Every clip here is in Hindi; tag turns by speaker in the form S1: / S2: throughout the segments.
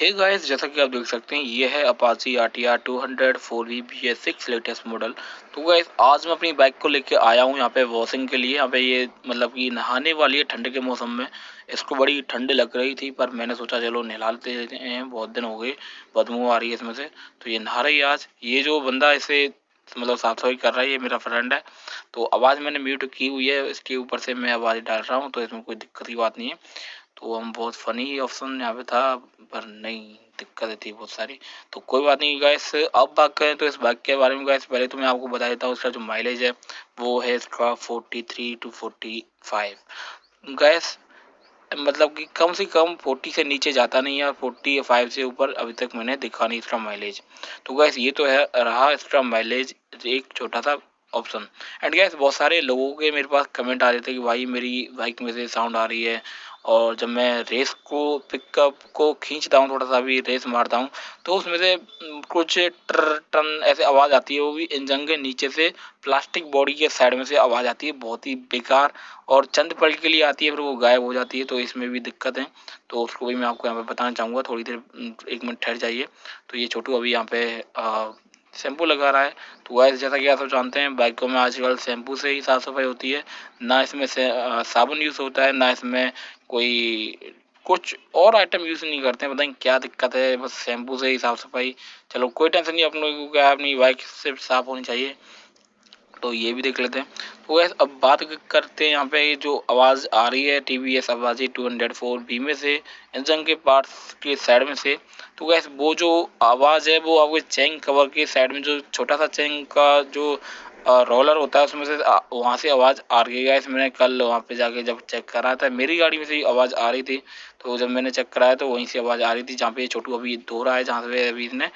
S1: हे गाइस, जैसा कि आप देख सकते हैं ये है Apache RTR 200 4V bs6 latest model. तो गाइस आज मैं अपनी बाइक को लेके आया हूँ यहाँ पे वॉशिंग के लिए। यहाँ पे ये मतलब कि नहाने वाली है ठंड के मौसम में। इसको बड़ी ठंड लग रही थी पर मैंने सोचा चलो नहला लेते हैं, बहुत दिन हो गए, बदबू आ रही है इसमें से। तो ये नहा रही है आज। ये जो बंदा इसे मतलब साफ सफाई कर रहा है ये मेरा फ्रेंड है। तो आवाज़ मैंने म्यूट की हुई है, इसके ऊपर से मैं आवाज़ डाल रहा हूँ, तो इसमें कोई दिक्कत की बात नहीं है। तो हम बहुत फनी ऑप्शन यहाँ पे था पर नहीं, दिक्कतें थी बहुत सारी। तो कोई बात नहीं गाइस, अब बात करें तो इस बाइक के बारे में। गाइस पहले तो मैं आपको बता देता हूँ इसका जो माइलेज है वो है इसका 43 to 45। गैस मतलब कि कम से कम 40 से नीचे जाता नहीं है और 45 से ऊपर अभी तक मैंने देखा नहीं इसका माइलेज। तो गैस ये तो है रहा इसका माइलेज, एक छोटा सा ऑप्शन। एंड गैस बहुत सारे लोगों के मेरे पास कमेंट आ रहे थे कि भाई मेरी बाइक में से साउंड आ रही है, और जब मैं रेस को पिकअप को खींचता हूँ, थोड़ा सा भी रेस मारता हूँ, तो उसमें से कुछ टर टन ऐसे आवाज़ आती है, वो भी इंजन के नीचे से प्लास्टिक बॉडी के साइड में से आवाज़ आती है, बहुत ही बेकार। और चंद पल के लिए आती है फिर वो गायब हो जाती है, तो इसमें भी दिक्कत है। तो उसको भी मैं आपको यहाँ पे बताना चाहूँगा, थोड़ी देर 1 मिनट ठहर जाइए। तो ये छोटू अभी यहाँ पे शैम्पू लगा रहा है। तो गाइस जैसा कि आप सब जानते हैं बाइकों में आजकल शैम्पू से ही साफ़ सफाई होती है, ना इसमें से साबुन यूज़ होता है, ना इसमें कोई कुछ और आइटम यूज़ नहीं करते हैं। बताएं क्या दिक्कत है, बस शैम्पू से ही साफ़ सफाई। चलो कोई टेंशन नहीं, अपने को क्या अपनी बाइक सिर्फ साफ़ होनी चाहिए। तो ये भी देख लेते हैं। तो वैसे अब बात करते हैं यहाँ पे जो आवाज़ आ रही है TVS अपाची 204B में से, इंजन के पार्ट्स के साइड में से। तो गैस वो जो आवाज़ है वो आपके चेन कवर के साइड में जो छोटा सा चेन का जो रोलर होता है उसमें से वहाँ से आवाज़ आ रही है। गैस मैंने कल वहाँ पे जाके जब चेक करा था, मेरी गाड़ी में से ही आवाज़ आ रही थी। तो जब मैंने चेक कराया तो वहीं से आवाज़ आ रही थी, जहाँ पे छोटू अभी धो रहा है, जहाँ से अभी इसने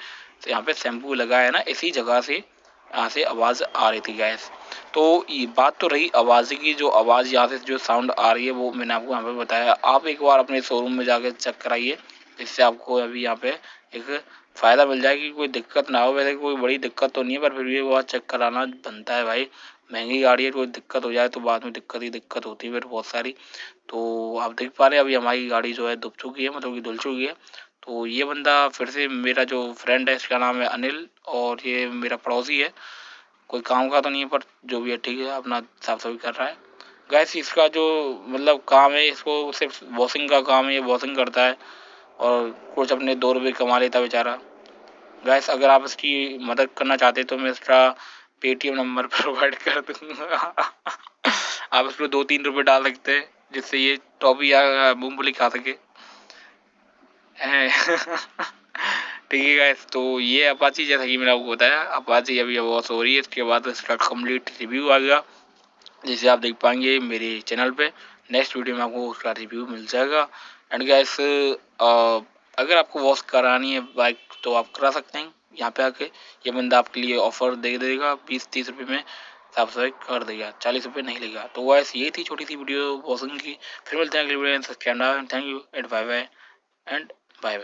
S1: यहाँ पे शैम्पू लगाया है ना, इसी जगह से यहाँ से आवाज़ आ रही थी गैस। तो ये बात तो रही आवाज़ की, जो आवाज़ यहाँ से जो साउंड आ रही है वो मैंने आपको यहाँ पे बताया। आप एक बार अपने शोरूम में जाकर चेक कराइए, जिससे आपको अभी यहाँ पे एक फ़ायदा मिल जाएगी, कोई दिक्कत ना हो। वैसे कोई बड़ी दिक्कत तो नहीं है पर फिर भी वो चेक कराना बनता है भाई, महंगी गाड़ी है, कोई दिक्कत हो जाए तो बाद में दिक्कत ही दिक्कत होती है फिर बहुत सारी। तो आप देख पा रहे हैं अभी हमारी गाड़ी जो है दुब चुकी है, मतलब कि धुल चुकी है। तो ये बंदा फिर से, मेरा जो फ्रेंड है इसका नाम है अनिल, और ये मेरा पड़ोसी है, कोई काम का तो नहीं है पर जो भी है ठीक है, अपना साफ सफाई कर रहा है। गैस इसका जो मतलब काम है, इसको सिर्फ वॉशिंग का काम है, ये वॉशिंग करता है और कुछ अपने 2 रुपये कमा लेता बेचारा। गैस अगर आप इसकी मदद करना चाहते तो मैं इसका पेटीएम नंबर प्रोवाइड कर दूंगा। आप इसको 2-3 रुपये डाल सकते हैं, जिससे ये टॉफी या मूंगफली खा सके। ठीक है गाइस, तो ये अपाची जैसा कि मैंने आपको बताया, अपाची अभी वॉश हो रही है, इसके बाद इसका कंप्लीट रिव्यू आ गया, जिसे आप देख पाएंगे मेरे चैनल पे। नेक्स्ट वीडियो में आपको उसका रिव्यू मिल जाएगा। एंड गाइस अगर आपको वॉश करानी है बाइक तो आप करा सकते हैं यहाँ पे आके। ये बंदा आपके लिए ऑफर दे देगा, 20-30 रुपये में साफ सफाई कर देगा, 40 रुपये नहीं लेगा। तो गाइस ये थी छोटी सी वीडियो वॉशिंग की। फिर मिलते हैं अगली वीडियो में। Thank you and bye bye and